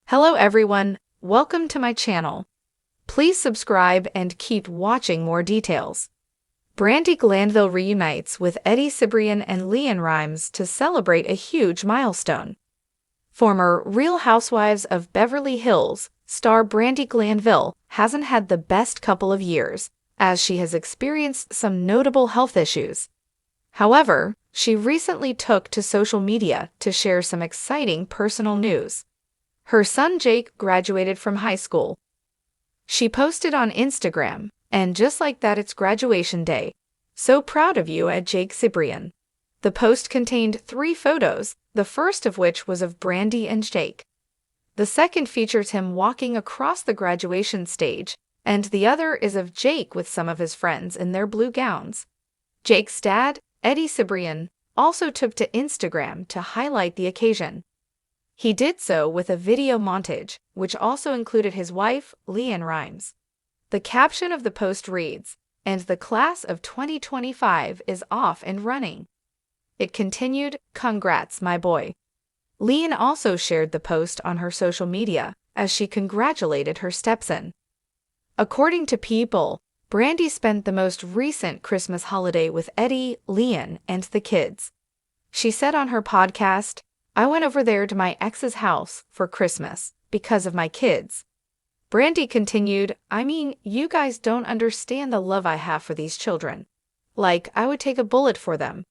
Hello everyone, welcome to my channel. Please subscribe and keep watching more details. Brandi Glanville reunites with Cibrian and LeAnn Rimes to celebrate a huge milestone. Former Real Housewives of Beverly Hills star Brandi Glanville hasn't had the best couple of years, as she has experienced some notable health issues. However, she recently took to social media to share some exciting personal news. Her son Jake graduated from high school. She posted on Instagram, and just like that it's graduation day. So proud of you at Jake Cibrian. The post contained 3 photos, the first of which was of Brandi and Jake. The second features him walking across the graduation stage, and the other is of Jake with some of his friends in their blue gowns. Jake's dad, Cibrian, also took to Instagram to highlight the occasion. He did so with a video montage, which also included his wife, LeAnn Rimes. The caption of the post reads, "And the class of 2025 is off and running." It continued, "Congrats, my boy." LeAnn also shared the post on her social media as she congratulated her stepson. According to People, Brandi spent the most recent Christmas holiday with LeAnn, and the kids. She said on her podcast, "I went over there to my ex's house for Christmas because of my kids." Brandi continued, "I mean, you guys don't understand the love I have for these children. Like, I would take a bullet for them."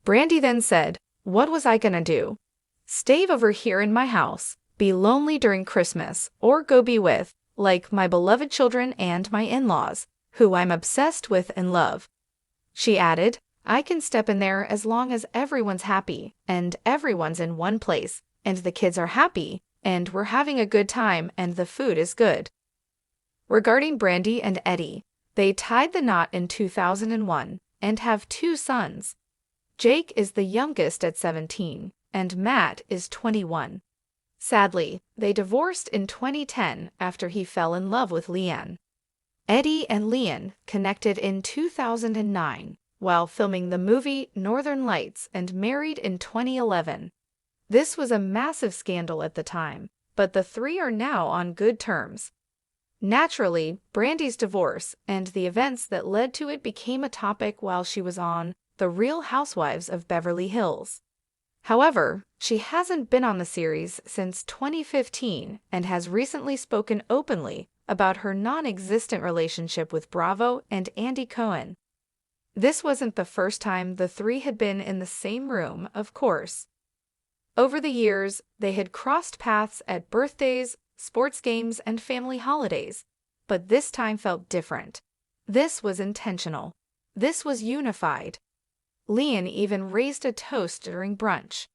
Brandi then said, "What was I gonna do? Stay over here in my house, be lonely during Christmas, or go be with, like, my beloved children and my in-laws, who I'm obsessed with and love." She added, "I can step in there as long as everyone's happy, and everyone's in one place, and the kids are happy, and we're having a good time, and the food is good." Regarding Brandi and Eddie, they tied the knot in 2001 and have 2 sons. Jake is the youngest at 17, and Matt is 21. Sadly, they divorced in 2010 after he fell in love with LeAnn. Eddie and LeAnn connected in 2009. While filming the movie Northern Lights, and married in 2011. This was a massive scandal at the time, but the 3 are now on good terms. Naturally, Brandi's divorce and the events that led to it became a topic while she was on The Real Housewives of Beverly Hills. However, she hasn't been on the series since 2015 and has recently spoken openly about her non-existent relationship with Bravo and Andy Cohen. This wasn't the first time the 3 had been in the same room, of course. Over the years, they had crossed paths at birthdays, sports games, and family holidays, but this time felt different. This was intentional. This was unified. LeAnn even raised a toast during brunch.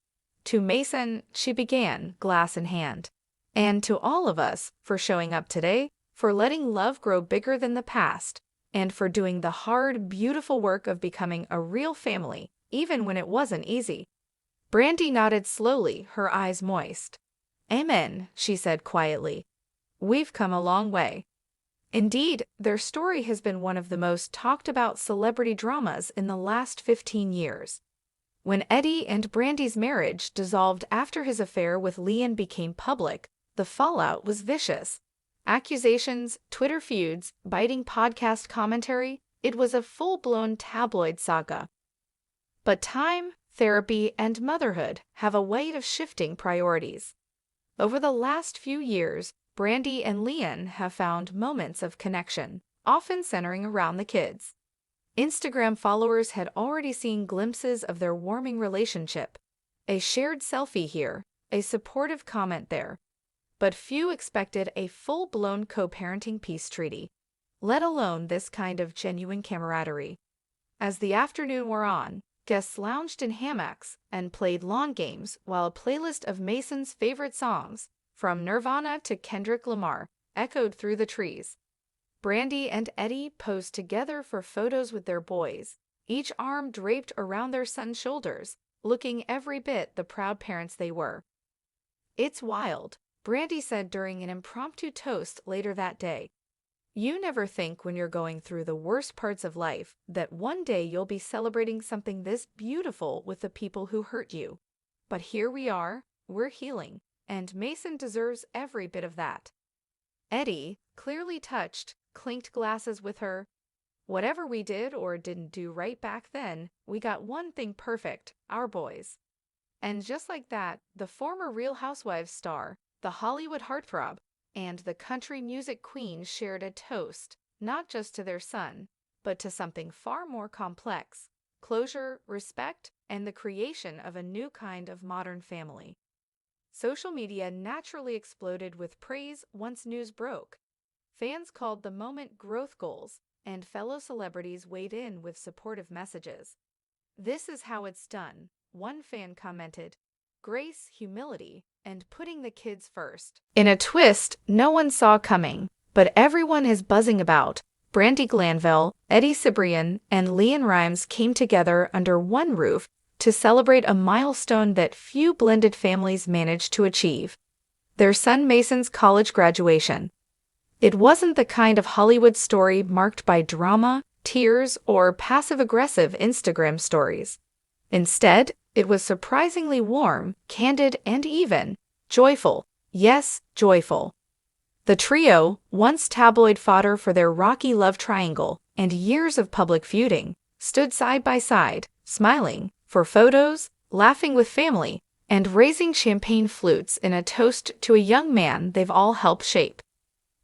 To Mason, she began, glass in hand. And to all of us, for showing up today, for letting love grow bigger than the past, and for doing the hard, beautiful work of becoming a real family, even when it wasn't easy. Brandi nodded slowly, her eyes moist. "Amen," she said quietly. "We've come a long way." Indeed, their story has been one of the most talked about celebrity dramas in the last 15 years. When Eddie and Brandi's marriage dissolved after his affair with LeAnn became public, the fallout was vicious. Accusations, Twitter feuds, biting podcast commentary, it was a full-blown tabloid saga. But time, therapy, and motherhood have a way of shifting priorities. Over the last few years, Brandi and LeAnn have found moments of connection, often centering around the kids. Instagram followers had already seen glimpses of their warming relationship. A shared selfie here, a supportive comment there. But few expected a full-blown co-parenting peace treaty, let alone this kind of genuine camaraderie. As the afternoon wore on, guests lounged in hammocks and played lawn games while a playlist of Mason's favorite songs, from Nirvana to Kendrick Lamar, echoed through the trees. Brandi and Eddie posed together for photos with their boys, each arm draped around their son's shoulders, looking every bit the proud parents they were. "It's wild," Brandi said during an impromptu toast later that day. "You never think when you're going through the worst parts of life that one day you'll be celebrating something this beautiful with the people who hurt you. But here we are, we're healing, and Mason deserves every bit of that. Eddie, clearly touched, clinked glasses with her. Whatever we did or didn't do right back then, we got one thing perfect, our boys. And just like that, the former Real Housewives star, the Hollywood heartthrob, and the country music queen shared a toast, not just to their son, but to something far more complex: closure, respect, and the creation of a new kind of modern family. Social media naturally exploded with praise once news broke. Fans called the moment growth goals, and fellow celebrities weighed in with supportive messages. "This is how it's done," one fan commented. "Grace, humility, and putting the kids first." In a twist no one saw coming, but everyone is buzzing about, Brandi Glanville, Eddie Cibrian, and LeAnn Rimes came together under one roof to celebrate a milestone that few blended families managed to achieve: their son Mason's college graduation. It wasn't the kind of Hollywood story marked by drama, tears, or passive-aggressive Instagram stories. Instead, it was surprisingly warm, candid, and even joyful. Yes, joyful. The trio, once tabloid fodder for their rocky love triangle and years of public feuding, stood side by side, smiling, for photos, laughing with family, and raising champagne flutes in a toast to a young man they've all helped shape.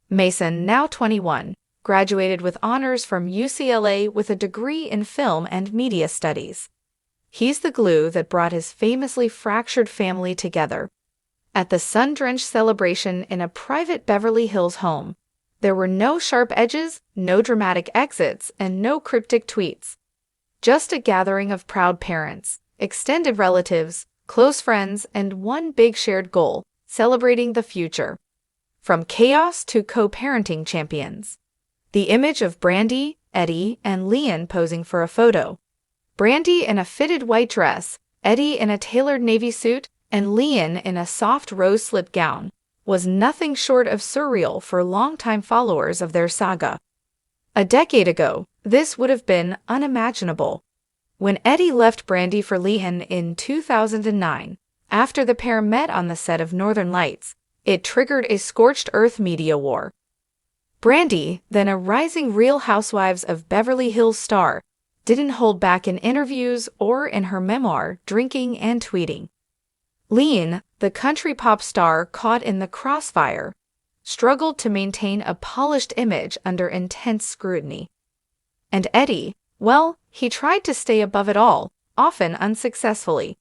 Mason, now 21, graduated with honors from UCLA with a degree in film and media studies. He's the glue that brought his famously fractured family together. At the sun-drenched celebration in a private Beverly Hills home, there were no sharp edges, no dramatic exits, and no cryptic tweets. Just a gathering of proud parents, extended relatives, close friends, and one big shared goal: celebrating the future. From chaos to co-parenting champions. The image of Brandi, Eddie, and LeAnn posing for a photo. Brandi in a fitted white dress, Eddie in a tailored navy suit, and LeAnn in a soft rose slip gown, was nothing short of surreal for longtime followers of their saga. A decade ago, this would have been unimaginable. When Eddie left Brandi for LeAnn in 2009, after the pair met on the set of Northern Lights, it triggered a scorched earth media war. Brandi, then a rising Real Housewives of Beverly Hills star, didn't hold back in interviews or in her memoir, drinking and tweeting. LeAnn, the country pop star caught in the crossfire, struggled to maintain a polished image under intense scrutiny. And Eddie, well, he tried to stay above it all, often unsuccessfully.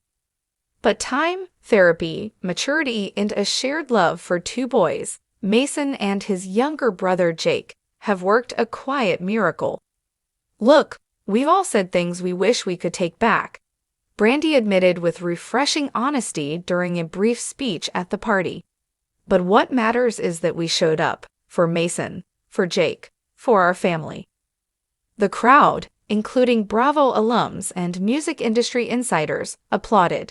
But time, therapy, maturity, and a shared love for two boys, Mason and his younger brother Jake, have worked a quiet miracle. "Look, we've all said things we wish we could take back," Brandi admitted with refreshing honesty during a brief speech at the party. "But what matters is that we showed up, for Mason, for Jake, for our family." The crowd, including Bravo alums and music industry insiders, applauded.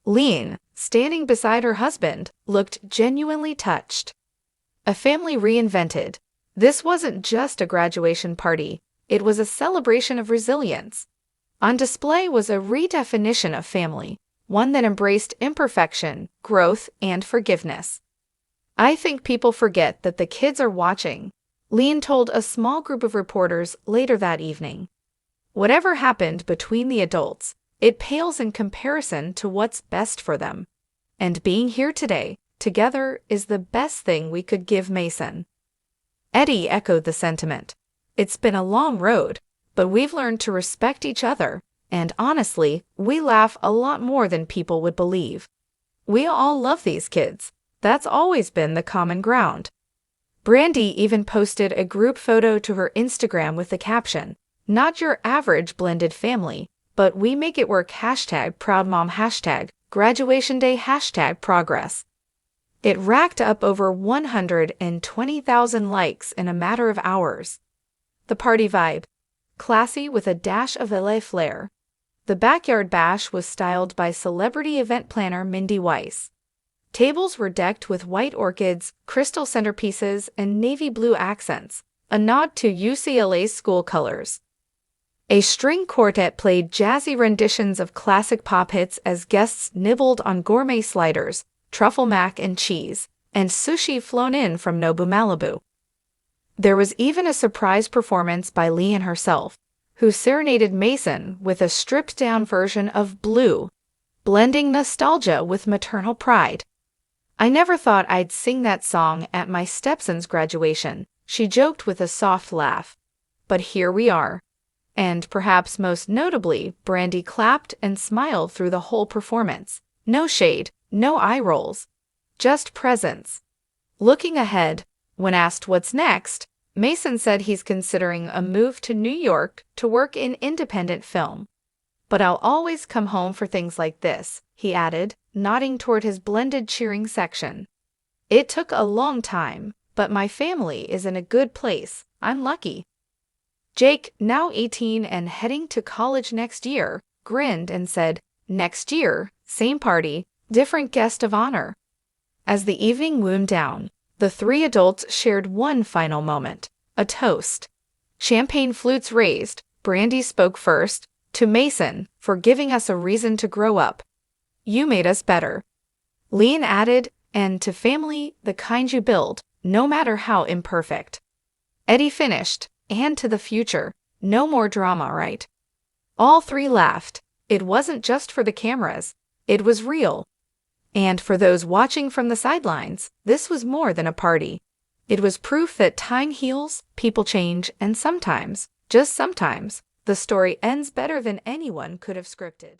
LeAnn, standing beside her husband, looked genuinely touched. A family reinvented. This wasn't just a graduation party, it was a celebration of resilience. On display was a redefinition of family, one that embraced imperfection, growth, and forgiveness. "I think people forget that the kids are watching," LeAnn told a small group of reporters later that evening. "Whatever happened between the adults, it pales in comparison to what's best for them. And being here today, together, is the best thing we could give Mason." Eddie echoed the sentiment. "It's been a long road, but we've learned to respect each other, and honestly, we laugh a lot more than people would believe. We all love these kids. That's always been the common ground." Brandi even posted a group photo to her Instagram with the caption, "Not your average blended family, but we make it work #ProudMom #graduation day #progress." It racked up over 120,000 likes in a matter of hours. The party vibe: classy with a dash of LA flair. The backyard bash was styled by celebrity event planner Mindy Weiss. Tables were decked with white orchids, crystal centerpieces, and navy blue accents, a nod to UCLA's school colors. A string quartet played jazzy renditions of classic pop hits as guests nibbled on gourmet sliders, truffle mac and cheese, and sushi flown in from Nobu Malibu. There was even a surprise performance by LeAnn herself, who serenaded Mason with a stripped-down version of Blue, blending nostalgia with maternal pride. "I never thought I'd sing that song at my stepson's graduation," she joked with a soft laugh. "But here we are." And perhaps most notably, Brandi clapped and smiled through the whole performance. No shade, no eye rolls, just presence. Looking ahead, when asked what's next, Mason said he's considering a move to New York to work in independent film. "But I'll always come home for things like this," he added, nodding toward his blended cheering section. "It took a long time, but my family is in a good place. I'm lucky." Jake, now 18 and heading to college next year, grinned and said, "Next year, same party, different guest of honor." As the evening wound down, the three adults shared one final moment, a toast. Champagne flutes raised, Brandi spoke first, "To Mason, for giving us a reason to grow up. You made us better." LeAnn added, "And to family, the kind you build, no matter how imperfect." Eddie finished, "And to the future, no more drama, right?" All three laughed. It wasn't just for the cameras, it was real. And for those watching from the sidelines, this was more than a party. It was proof that time heals, people change, and sometimes, just sometimes, the story ends better than anyone could have scripted.